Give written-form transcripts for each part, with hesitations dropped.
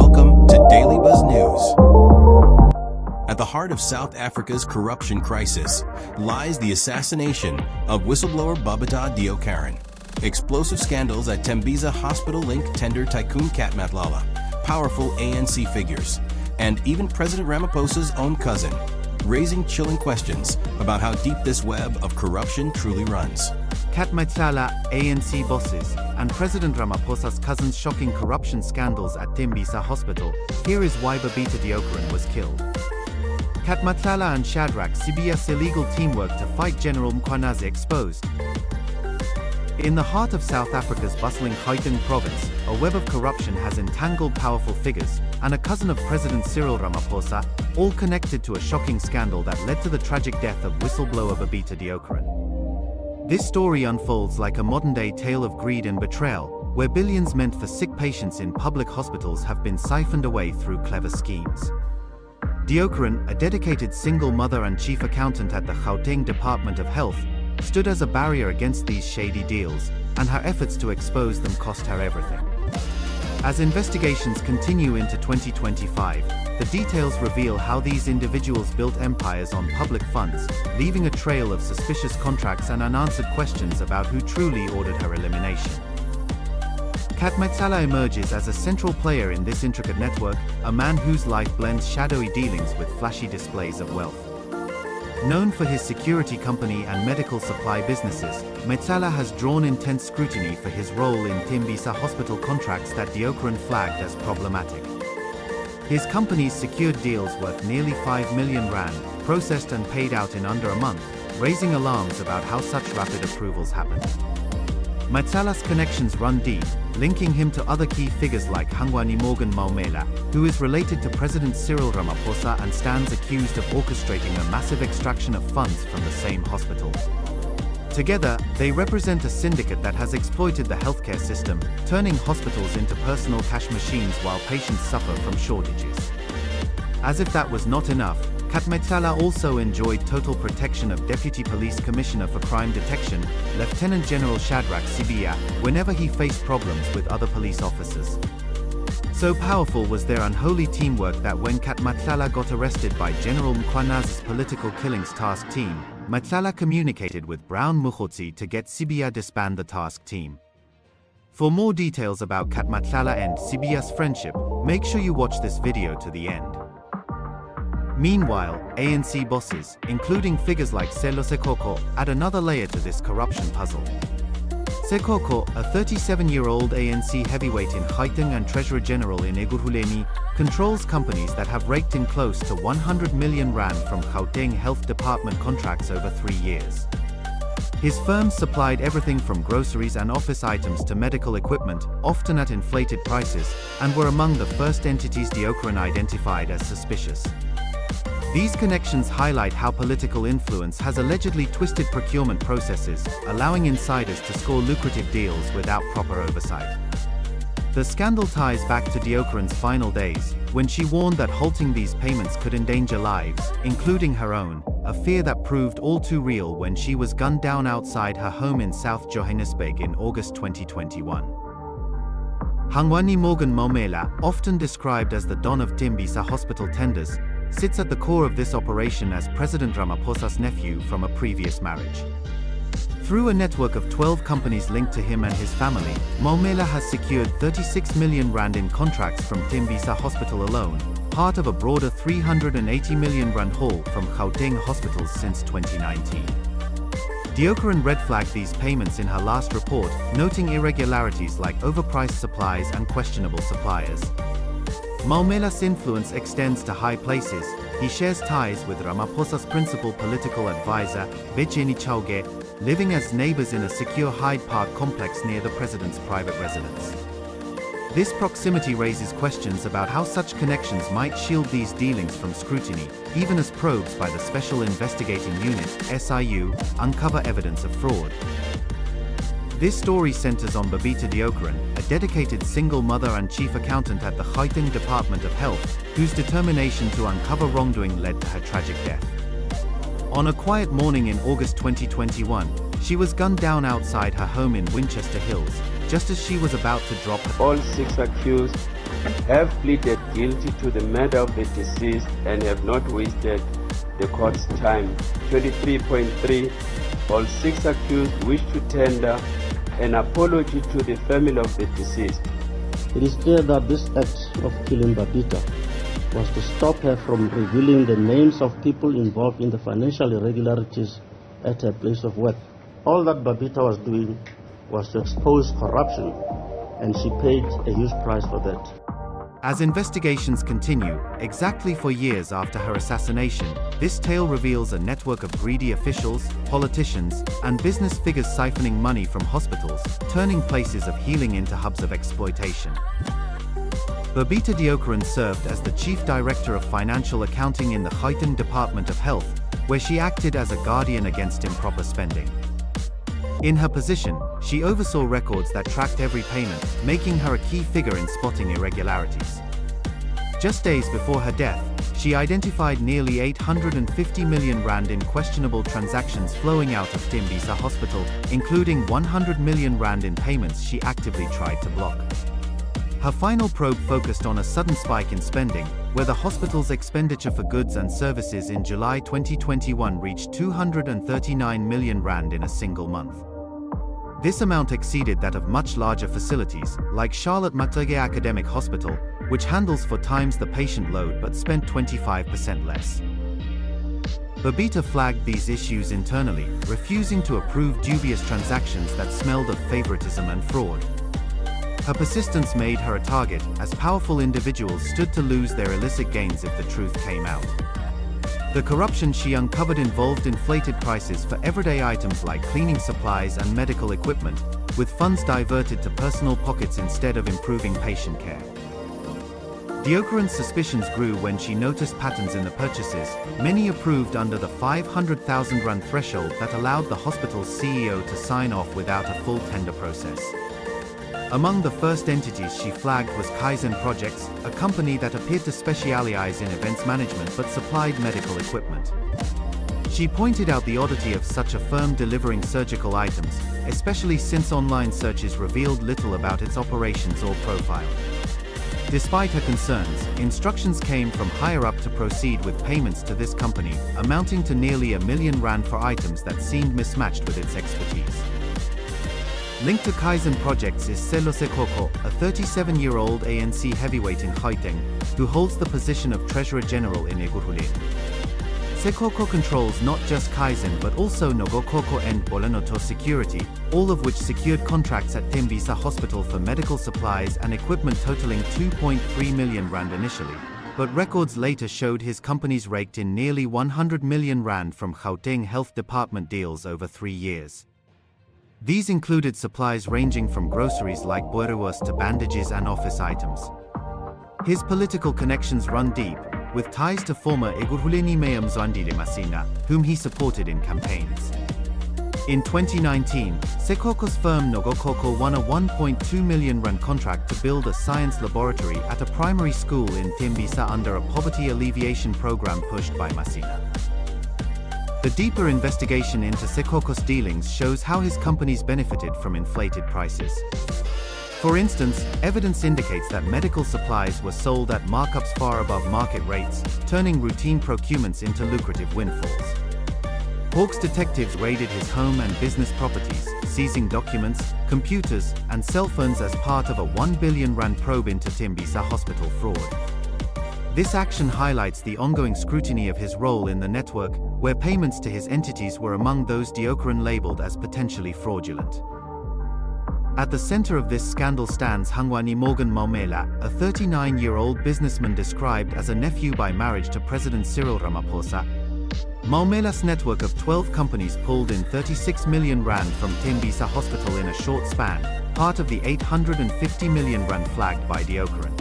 Welcome to Daily Buzz News. At the heart of South Africa's corruption crisis lies the assassination of whistleblower Babita Deokaran. Explosive scandals at Tembisa Hospital link tender tycoon Matlala, powerful ANC figures, and even President Ramaphosa's own cousin, raising chilling questions about how deep this web of corruption truly runs. Matlala, ANC bosses, and President Ramaphosa's cousin's shocking corruption scandals at Tembisa Hospital. Here is why Babita Deokaran was killed. Matlala and Shadrach Sibiya's illegal teamwork to fight General Mkhwanazi exposed. In the heart of South Africa's bustling Gauteng province, a web of corruption has entangled powerful figures, and a cousin of President Cyril Ramaphosa, all connected to a shocking scandal that led to the tragic death of whistleblower Babita Deokaran. This story unfolds like a modern-day tale of greed and betrayal, where billions meant for sick patients in public hospitals have been siphoned away through clever schemes. Deokaran, a dedicated single mother and chief accountant at the Gauteng Department of Health, stood as a barrier against these shady deals, and her efforts to expose them cost her everything. As investigations continue into 2025, the details reveal how these individuals built empires on public funds, leaving a trail of suspicious contracts and unanswered questions about who truly ordered her elimination. Matlala emerges as a central player in this intricate network, a man whose life blends shadowy dealings with flashy displays of wealth. Known for his security company and medical supply businesses, Matlala has drawn intense scrutiny for his role in Tembisa Hospital contracts that Deokaran flagged as problematic. His company's secured deals worth nearly 5 million rand, processed and paid out in under a month, raising alarms about how such rapid approvals happened. Matlala's connections run deep, linking him to other key figures like Hangwani Morgan Maumela, who is related to President Cyril Ramaphosa and stands accused of orchestrating a massive extraction of funds from the same hospital. Together, they represent a syndicate that has exploited the healthcare system, turning hospitals into personal cash machines while patients suffer from shortages. As if that was not enough, Matlala also enjoyed total protection of Deputy Police Commissioner for Crime Detection, Lieutenant General Shadrach Sibiya, whenever he faced problems with other police officers. So powerful was their unholy teamwork that when Matlala got arrested by General Mkhwanazi's political killings task team, Matlala communicated with Brown Mukhotsi to get Sibiya disband the task team. For more details about Matlala and Sibiya's friendship, make sure you watch this video to the end. Meanwhile, ANC bosses, including figures like Sello Sekoko, add another layer to this corruption puzzle. Sekoko, a 37-year-old ANC heavyweight in Gauteng and Treasurer General in Ekurhuleni, controls companies that have raked in close to 100 million rand from Gauteng Health Department contracts over 3 years. His firms supplied everything from groceries and office items to medical equipment, often at inflated prices, and were among the first entities Deokaran identified as suspicious. These connections highlight how political influence has allegedly twisted procurement processes, allowing insiders to score lucrative deals without proper oversight. The scandal ties back to Deokaran's final days, when she warned that halting these payments could endanger lives, including her own, a fear that proved all too real when she was gunned down outside her home in South Johannesburg in August 2021. Hangwani Morgan Maumela, often described as the Don of Tembisa Hospital tenders, sits at the core of this operation as President Ramaphosa's nephew from a previous marriage. Through a network of 12 companies linked to him and his family, Maumela has secured 36 million rand in contracts from Tembisa Hospital alone, part of a broader 380 million rand haul from Gauteng hospitals since 2019. Deokaran red-flagged these payments in her last report, noting irregularities like overpriced supplies and questionable suppliers. Maumela's influence extends to high places. He shares ties with Ramaphosa's principal political advisor, Becheni Chauge, living as neighbors in a secure Hyde Park complex near the president's private residence. This proximity raises questions about how such connections might shield these dealings from scrutiny, even as probes by the Special Investigating Unit, SIU, uncover evidence of fraud. This story centers on Babita Deokaran, a dedicated single mother and chief accountant at the Gauteng Department of Health, whose determination to uncover wrongdoing led to her tragic death. On a quiet morning in August 2021, she was gunned down outside her home in Winchester Hills, just as she was about to drop her. All 6 accused have pleaded guilty to the murder of the deceased and have not wasted the court's time. 23.3. All 6 accused wish to tender an apology to the family of the deceased. It is clear that this act of killing Babita was to stop her from revealing the names of people involved in the financial irregularities at her place of work. All that Babita was doing was to expose corruption, and she paid a huge price for that. As investigations continue, exactly 4 years after her assassination, this tale reveals a network of greedy officials, politicians, and business figures siphoning money from hospitals, turning places of healing into hubs of exploitation. Babita Deokaran served as the Chief Director of Financial Accounting in the Gauteng Department of Health, where she acted as a guardian against improper spending. In her position, she oversaw records that tracked every payment, making her a key figure in spotting irregularities. Just days before her death, she identified nearly 850 million rand in questionable transactions flowing out of Tembisa Hospital, including 100 million rand in payments she actively tried to block. Her final probe focused on a sudden spike in spending, where the hospital's expenditure for goods and services in July 2021 reached 239 million rand in a single month. This amount exceeded that of much larger facilities, like Charlotte Matlala Academic Hospital, which handles 4 times the patient load but spent 25% less. Babita flagged these issues internally, refusing to approve dubious transactions that smelled of favoritism and fraud. Her persistence made her a target, as powerful individuals stood to lose their illicit gains if the truth came out. The corruption she uncovered involved inflated prices for everyday items like cleaning supplies and medical equipment, with funds diverted to personal pockets instead of improving patient care. Deokaran's suspicions grew when she noticed patterns in the purchases, many approved under the 500,000 rand threshold that allowed the hospital's CEO to sign off without a full tender process. Among the first entities she flagged was Kaizen Projects, a company that appeared to specialize in events management but supplied medical equipment. She pointed out the oddity of such a firm delivering surgical items, especially since online searches revealed little about its operations or profile. Despite her concerns, instructions came from higher up to proceed with payments to this company, amounting to nearly R1 million for items that seemed mismatched with its expertise. Linked to Kaizen Projects is Selo Sekoko, a 37-year-old ANC heavyweight in Gauteng, who holds the position of Treasurer General in Ekurhuleni. Sekoko controls not just Kaizen but also Nogokoko and Bolanoto Security, all of which secured contracts at Tembisa Hospital for medical supplies and equipment totaling 2.3 million rand initially, but records later showed his companies raked in nearly 100 million rand from Gauteng Health Department deals over 3 years. These included supplies ranging from groceries like boerewors to bandages and office items. His political connections run deep, with ties to former Ekurhuleni Mayor Mzwandile Masina, whom he supported in campaigns. In 2019, Sekoko's firm Nogokoko won a 1.2 million rand contract to build a science laboratory at a primary school in Tembisa under a poverty alleviation program pushed by Masina. The deeper investigation into Sekoko's dealings shows how his companies benefited from inflated prices. For instance, evidence indicates that medical supplies were sold at markups far above market rates, turning routine procurements into lucrative windfalls. Hawks detectives raided his home and business properties, seizing documents, computers, and cell phones as part of a 1 billion rand probe into Tembisa Hospital fraud. This action highlights the ongoing scrutiny of his role in the network, where payments to his entities were among those Deokaran labeled as potentially fraudulent. At the center of this scandal stands Hangwani Morgan Maumela, a 39-year-old businessman described as a nephew by marriage to President Cyril Ramaphosa. Maumela's network of 12 companies pulled in 36 million rand from Tembisa Hospital in a short span, part of the 850 million rand flagged by Deokaran.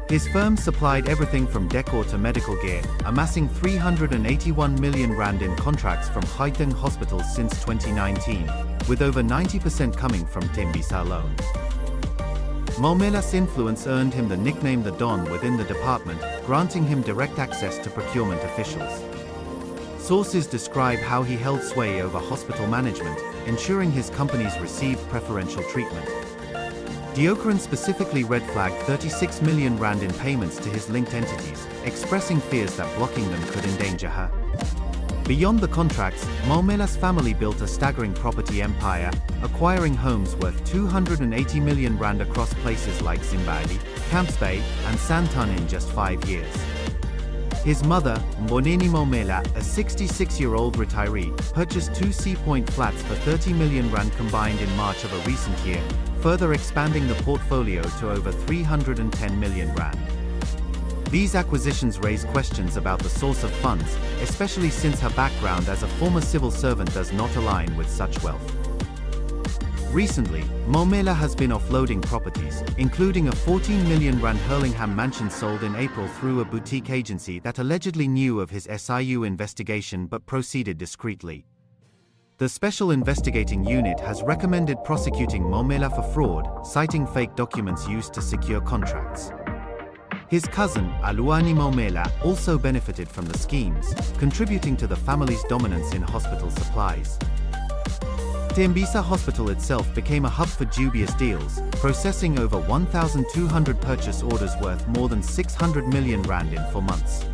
His firm supplied everything from decor to medical gear, amassing 381 million rand in contracts from Gauteng hospitals since 2019, with over 90% coming from Tembisa alone. Maumela's influence earned him the nickname the Don within the department, granting him direct access to procurement officials. Sources describe how he held sway over hospital management, ensuring his companies received preferential treatment. Deokaran specifically red-flagged 36 million rand in payments to his linked entities, expressing fears that blocking them could endanger her. Beyond the contracts, Matlala's family built a staggering property empire, acquiring homes worth 280 million rand across places like Zimbabwe, Camps Bay, and Sandton in just 5 years. His mother, Mboneni Matlala, a 66-year-old retiree, purchased 2 Sea Point flats for 30 million rand combined in March of a recent year, further expanding the portfolio to over 310 million rand. These acquisitions raise questions about the source of funds, especially since her background as a former civil servant does not align with such wealth. Recently, Matlala has been offloading properties, including a 14 million rand Hurlingham mansion sold in April through a boutique agency that allegedly knew of his SIU investigation but proceeded discreetly. The Special Investigating Unit has recommended prosecuting Matlala for fraud, citing fake documents used to secure contracts. His cousin, Aluani Matlala, also benefited from the schemes, contributing to the family's dominance in hospital supplies. Tembisa Hospital itself became a hub for dubious deals, processing over 1,200 purchase orders worth more than 600 million rand in 4 months.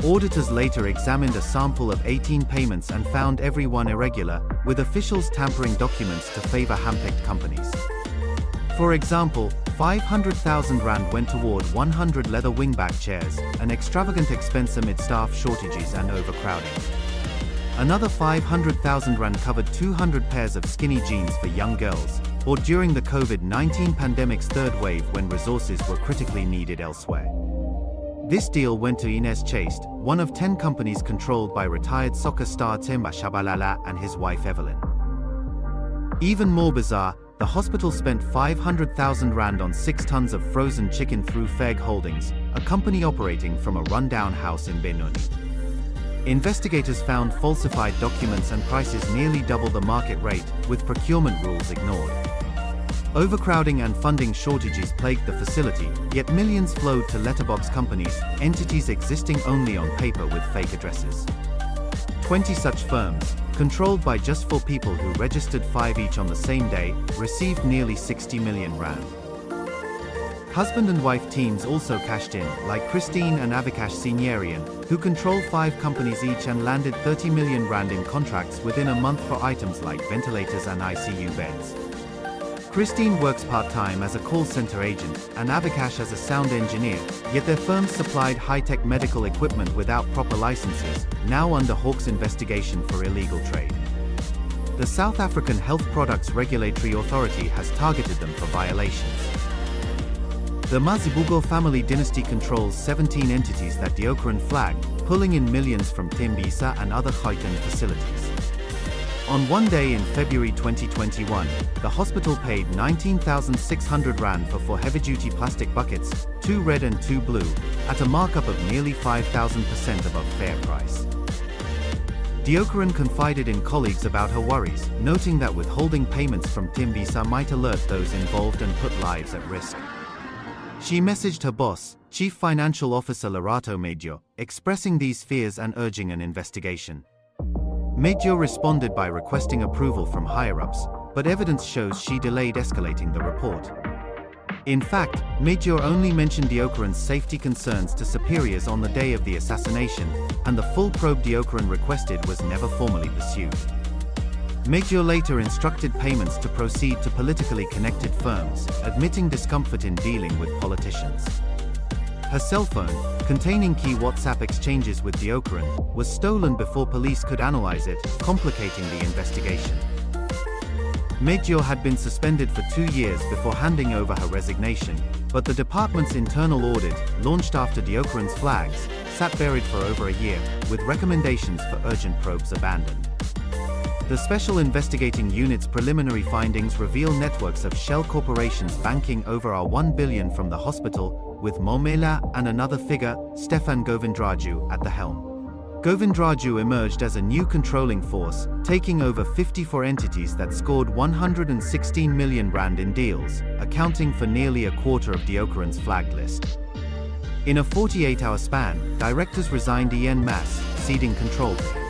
Auditors later examined a sample of 18 payments and found every one irregular, with officials tampering documents to favor hand-picked companies. For example, 500,000 rand went toward 100 leather wingback chairs, an extravagant expense amid staff shortages and overcrowding. Another 500,000 rand covered 200 pairs of skinny jeans for young girls, bought during the COVID-19 pandemic's third wave when resources were critically needed elsewhere. This deal went to Inez Chaste, one of 10 companies controlled by retired soccer star Themba Shabalala and his wife Evelyn. Even more bizarre, the hospital spent 500,000 rand on 6 tons of frozen chicken through Feg Holdings, a company operating from a rundown house in Benoni. Investigators found falsified documents and prices nearly double the market rate, with procurement rules ignored. Overcrowding and funding shortages plagued the facility, yet millions flowed to letterbox companies, entities existing only on paper with fake addresses. 20 such firms, controlled by just 4 people who registered 5 each on the same day, received nearly 60 million rand. Husband and wife teams also cashed in, like Christine and Avikash Seniorian, who control 5 companies each and landed 30 million rand in contracts within a month for items like ventilators and ICU beds. Christine works part-time as a call center agent, and Avikash as a sound engineer, yet their firms supplied high-tech medical equipment without proper licenses, now under Hawk's investigation for illegal trade. The South African Health Products Regulatory Authority has targeted them for violations. The Mazibuko family dynasty controls 17 entities that Deokaran flagged, pulling in millions from Tembisa and other Gauteng facilities. On one day in February 2021, the hospital paid 19,600 rand for 4 heavy-duty plastic buckets, 2 red and 2 blue, at a markup of nearly 5,000% above fair price. Deokaran confided in colleagues about her worries, noting that withholding payments from Tembisa might alert those involved and put lives at risk. She messaged her boss, Chief Financial Officer Lerato Medio, expressing these fears and urging an investigation. Medio responded by requesting approval from higher-ups, but evidence shows she delayed escalating the report. In fact, Medio only mentioned Deokaran's safety concerns to superiors on the day of the assassination, and the full probe Deokaran requested was never formally pursued. Medio later instructed payments to proceed to politically connected firms, admitting discomfort in dealing with politicians. Her cell phone, containing key WhatsApp exchanges with Deokaran, was stolen before police could analyze it, complicating the investigation. Medio had been suspended for 2 years before handing over her resignation, but the department's internal audit, launched after Deokaran's flags, sat buried for over a year, with recommendations for urgent probes abandoned. The Special Investigating Unit's preliminary findings reveal networks of shell corporations banking over 1 billion from the hospital, with Matlala and another figure, Stefan Govindraju, at the helm. Govindraju emerged as a new controlling force, taking over 54 entities that scored 116 million rand in deals, accounting for nearly a quarter of Deokaran's flagged list. In a 48-hour span, directors resigned en masse, ceding control to him.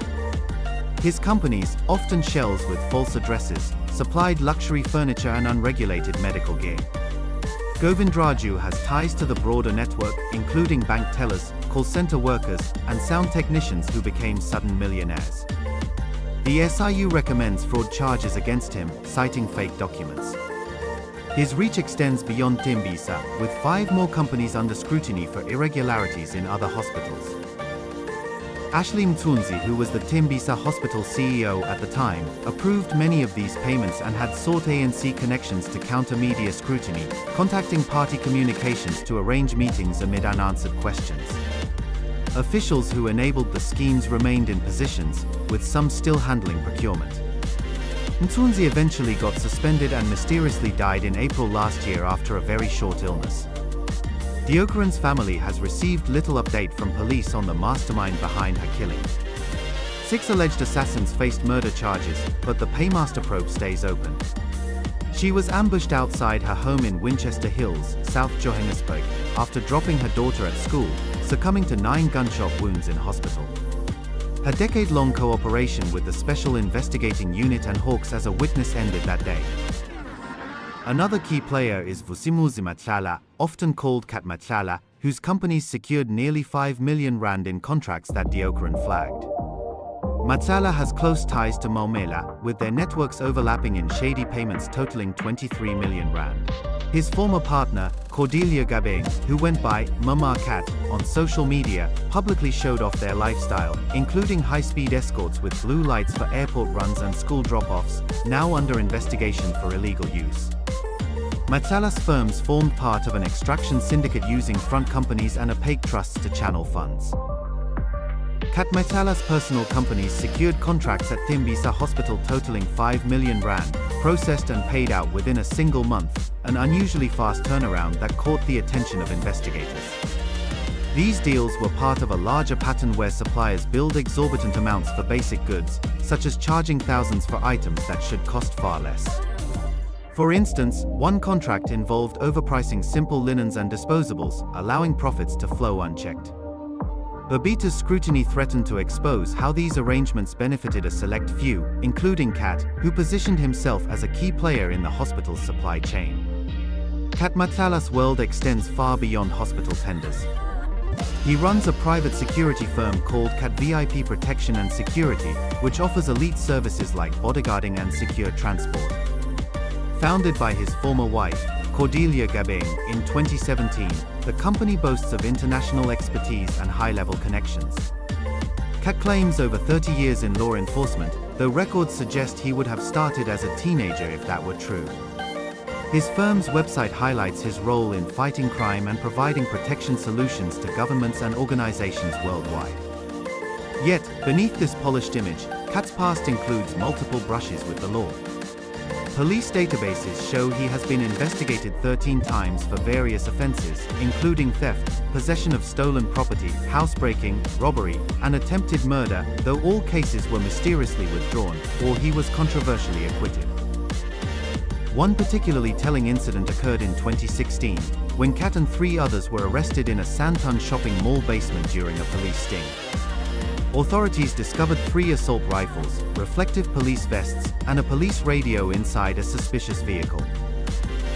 His companies, often shells with false addresses, supplied luxury furniture and unregulated medical gear. Govindraju has ties to the broader network, including bank tellers, call center workers, and sound technicians who became sudden millionaires. The SIU recommends fraud charges against him, citing fake documents. His reach extends beyond Tembisa, with 5 more companies under scrutiny for irregularities in other hospitals. Ashley Mthunzi, who was the Tembisa Hospital CEO at the time, approved many of these payments and had sought ANC connections to counter media scrutiny, contacting party communications to arrange meetings amid unanswered questions. Officials who enabled the schemes remained in positions, with some still handling procurement. Mthunzi eventually got suspended and mysteriously died in April last year after a very short illness. Deokaran's family has received little update from police on the mastermind behind her killing. 6 alleged assassins faced murder charges, but the paymaster probe stays open. She was ambushed outside her home in Winchester Hills, South Johannesburg, after dropping her daughter at school, succumbing to 9 gunshot wounds in hospital. Her decade-long cooperation with the Special Investigating Unit and Hawks as a witness ended that day. Another key player is Vusimuzi Matlala, often called Kat Matlala, whose companies secured nearly 5 million rand in contracts that Deokaran flagged. Matlala has close ties to Maumela, with their networks overlapping in shady payments totaling 23 million rand. His former partner, Cordelia Gabeng, who went by Mama Cat on social media, publicly showed off their lifestyle, including high-speed escorts with blue lights for airport runs and school drop-offs, now under investigation for illegal use. Matlala's firms formed part of an extraction syndicate using front companies and opaque trusts to channel funds. Kat Matlala's personal companies secured contracts at Tembisa Hospital totaling 5 million rand, processed and paid out within a single month, an unusually fast turnaround that caught the attention of investigators. These deals were part of a larger pattern where suppliers billed exorbitant amounts for basic goods, such as charging thousands for items that should cost far less. For instance, one contract involved overpricing simple linens and disposables, allowing profits to flow unchecked. Babita's scrutiny threatened to expose how these arrangements benefited a select few, including Kat, who positioned himself as a key player in the hospital's supply chain. Kat Matlala's world extends far beyond hospital tenders. He runs a private security firm called Kat VIP Protection and Security, which offers elite services like bodyguarding and secure transport. Founded by his former wife, Cordelia Gabeng, in 2017, the company boasts of international expertise and high-level connections. Kat claims over 30 years in law enforcement, though records suggest he would have started as a teenager if that were true. His firm's website highlights his role in fighting crime and providing protection solutions to governments and organizations worldwide. Yet, beneath this polished image, Kat's past includes multiple brushes with the law. Police databases show he has been investigated 13 times for various offenses, including theft, possession of stolen property, housebreaking, robbery, and attempted murder, though all cases were mysteriously withdrawn, or he was controversially acquitted. One particularly telling incident occurred in 2016, when Kat and 3 others were arrested in a Santon shopping mall basement during a police sting. Authorities discovered 3 assault rifles, reflective police vests, and a police radio inside a suspicious vehicle.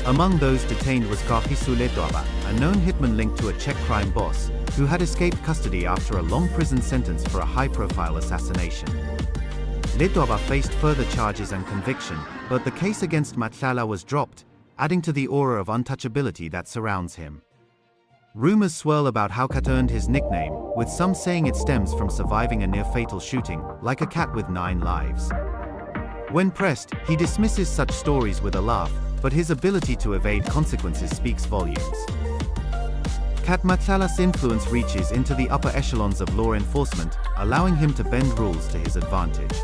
Among those detained was Kagiso Letwaba, a known hitman linked to a Czech crime boss, who had escaped custody after a long prison sentence for a high-profile assassination. Letwaba faced further charges and conviction, but the case against Matlala was dropped, adding to the aura of untouchability that surrounds him. Rumors swirl about how Kat earned his nickname, with some saying it stems from surviving a near-fatal shooting, like a cat with 9 lives. When pressed, he dismisses such stories with a laugh, but his ability to evade consequences speaks volumes. Kat Matlala's influence reaches into the upper echelons of law enforcement, allowing him to bend rules to his advantage.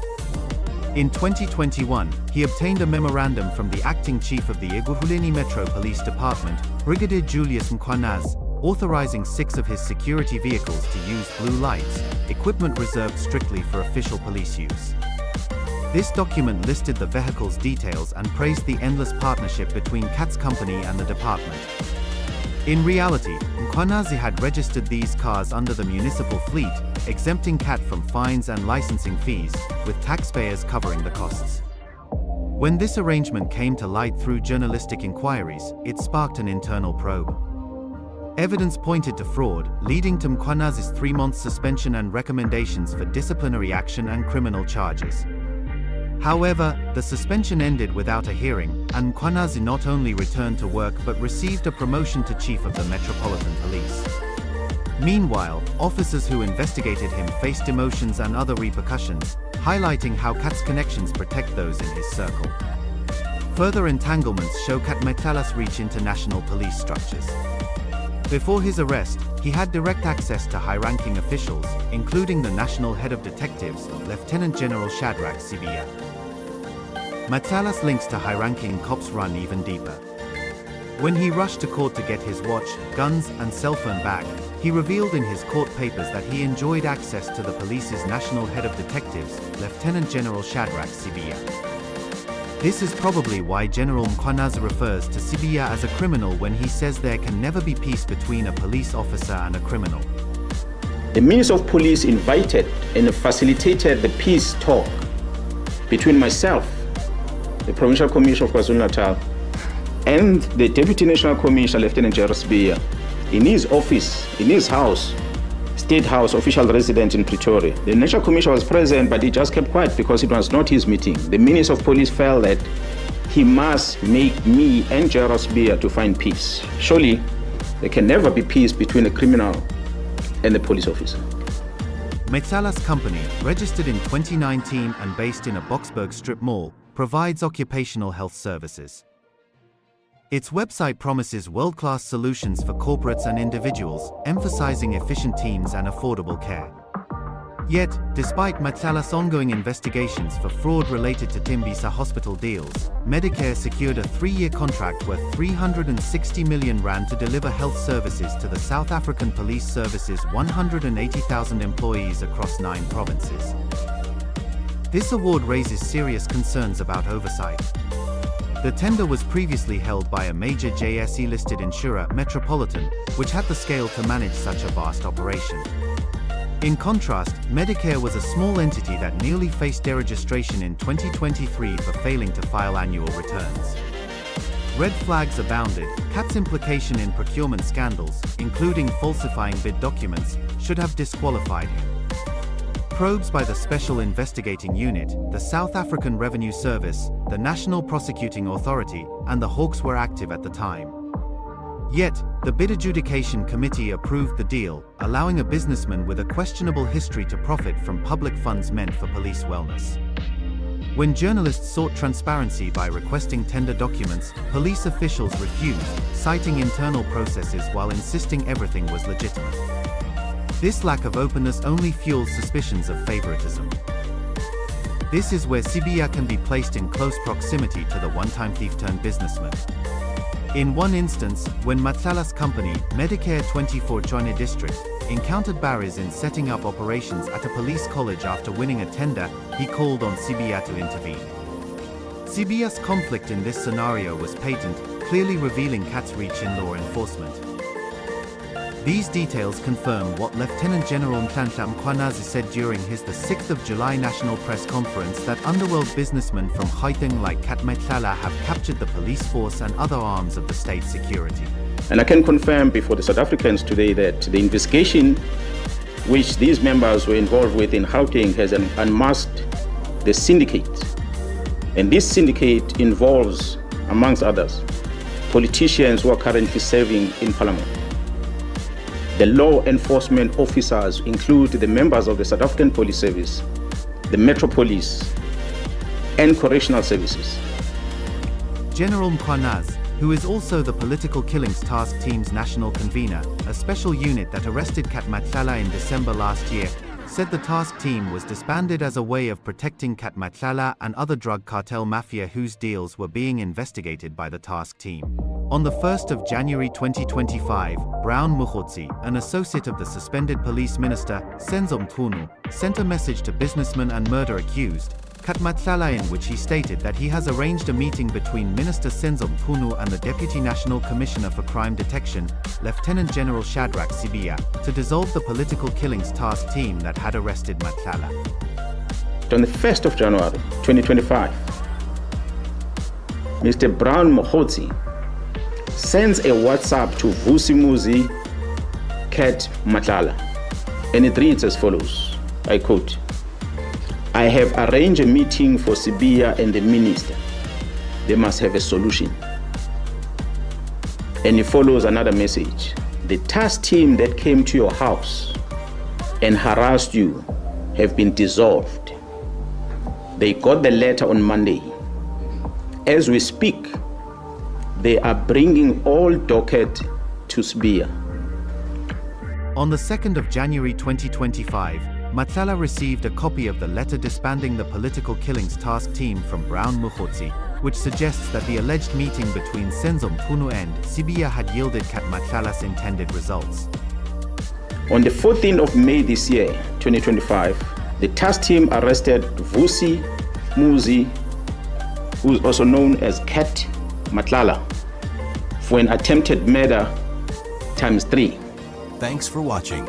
In 2021, he obtained a memorandum from the acting chief of the Eguhuleni Metro Police Department, Brigadier Julius Mkhwanazi, authorizing 6 of his security vehicles to use blue lights, equipment reserved strictly for official police use. This document listed the vehicle's details and praised the endless partnership between Kat's company and the department. In reality, Mkhwanazi had registered these cars under the municipal fleet, exempting Kat from fines and licensing fees, with taxpayers covering the costs. When this arrangement came to light through journalistic inquiries, it sparked an internal probe. Evidence pointed to fraud, leading to Mkhwanya's 3-month suspension and recommendations for disciplinary action and criminal charges. However, the suspension ended without a hearing, and Mkhwanya's not only returned to work but received a promotion to Chief of the Metropolitan Police. Meanwhile, officers who investigated him faced demotions and other repercussions, highlighting how Kat's connections protect those in his circle. Further entanglements show Kat Matlala's reach into national police structures. Before his arrest, he had direct access to high-ranking officials, including the national head of detectives, Lieutenant General Shadrach Sibiya. Matlala's links to high-ranking cops run even deeper. When he rushed to court to get his watch, guns, and cell phone back, he revealed in his court papers that he enjoyed access to the police's national head of detectives, Lieutenant General Shadrach Sibiya. This is probably why General Mkhwanya's refers to Sibiya as a criminal when he says there can never be peace between a police officer and a criminal. The Minister of Police invited and facilitated the peace talk between myself, the Provincial Commissioner of KwaZulu-Natal, and the Deputy National Commissioner, Lieutenant General Sibiya, in his office, in his house, State House, official residence in Pretoria. The National Commissioner was present, but he just kept quiet because it was not his meeting. The Minister of Police felt that he must make me and General Sibiya to find peace. Surely, there can never be peace between a criminal and a police officer. Matlala's company, registered in 2019 and based in a Boksburg strip mall, provides occupational health services. Its website promises world-class solutions for corporates and individuals, emphasizing efficient teams and affordable care. Yet, despite Matlala's ongoing investigations for fraud related to Tembisa hospital deals, Medicare secured a 3-year contract worth 360 million rand to deliver health services to the South African Police Service's 180,000 employees across 9 provinces. This award raises serious concerns about oversight. The tender was previously held by a major JSE-listed insurer, Metropolitan, which had the scale to manage such a vast operation. In contrast, Medicare was a small entity that nearly faced deregistration in 2023 for failing to file annual returns. Red flags abounded. Kat's implication in procurement scandals, including falsifying bid documents, should have disqualified him. Probes by the Special Investigating Unit, the South African Revenue Service, the National Prosecuting Authority, and the Hawks were active at the time. Yet, the Bid Adjudication Committee approved the deal, allowing a businessman with a questionable history to profit from public funds meant for police wellness. When journalists sought transparency by requesting tender documents, police officials refused, citing internal processes while insisting everything was legitimate. This lack of openness only fuels suspicions of favoritism. This is where Sibiya can be placed in close proximity to the one-time thief-turned-businessman. In one instance, when Matlala's company, Medicare 24 Tshwane District, encountered barriers in setting up operations at a police college after winning a tender, he called on Sibiya to intervene. Sibiya's conflict in this scenario was patent, clearly revealing Kat's reach in law enforcement. These details confirm what Lieutenant General Nhlanhla Mkhwanazi said during his 6th of July national press conference, that underworld businessmen from Gauteng like Kat Matlala have captured the police force and other arms of the state security. And I can confirm before the South Africans today that the investigation which these members were involved with in Gauteng has unmasked the syndicate. And this syndicate involves, amongst others, politicians who are currently serving in Parliament. The law enforcement officers include the members of the South African Police Service, the Metro Police, and Correctional Services. General Mkhwanazi, who is also the Political Killings Task Team's national convener, a special unit that arrested Kat Matlala in December last year, said the task team was disbanded as a way of protecting Kat Matlala and other drug cartel mafia whose deals were being investigated by the task team. On the 1st of January 2025, Brown Mukhotsi, an associate of the suspended police minister, Senzo Mchunu, sent a message to businessman and murder accused, Kat Matlala, in which he stated that he has arranged a meeting between Minister Senzo Mchunu and the Deputy National Commissioner for Crime Detection, Lieutenant General Shadrach Sibiya, to dissolve the Political Killings Task Team that had arrested Matlala. On the 1st of January 2025, Mr. Brown Mohotsi, sends a WhatsApp to Vusi Muzi, Cat Matlala, and it reads as follows, I quote, "I have arranged a meeting for Sibiya and the minister. They must have a solution." And it follows another message. "The task team that came to your house and harassed you have been dissolved. They got the letter on Monday. As we speak, they are bringing all docket to Sibiya." On the 2nd of January 2025, Matlala received a copy of the letter disbanding the political killings task team from Brown Mohotsi, which suggests that the alleged meeting between Senzo Mchunu and Sibiya had yielded Cat Matlala's intended results. On the 14th of May this year, 2025, the task team arrested Vusi Muzi, who is also known as Cat Matlala, for an attempted murder ×3. Thanks for watching.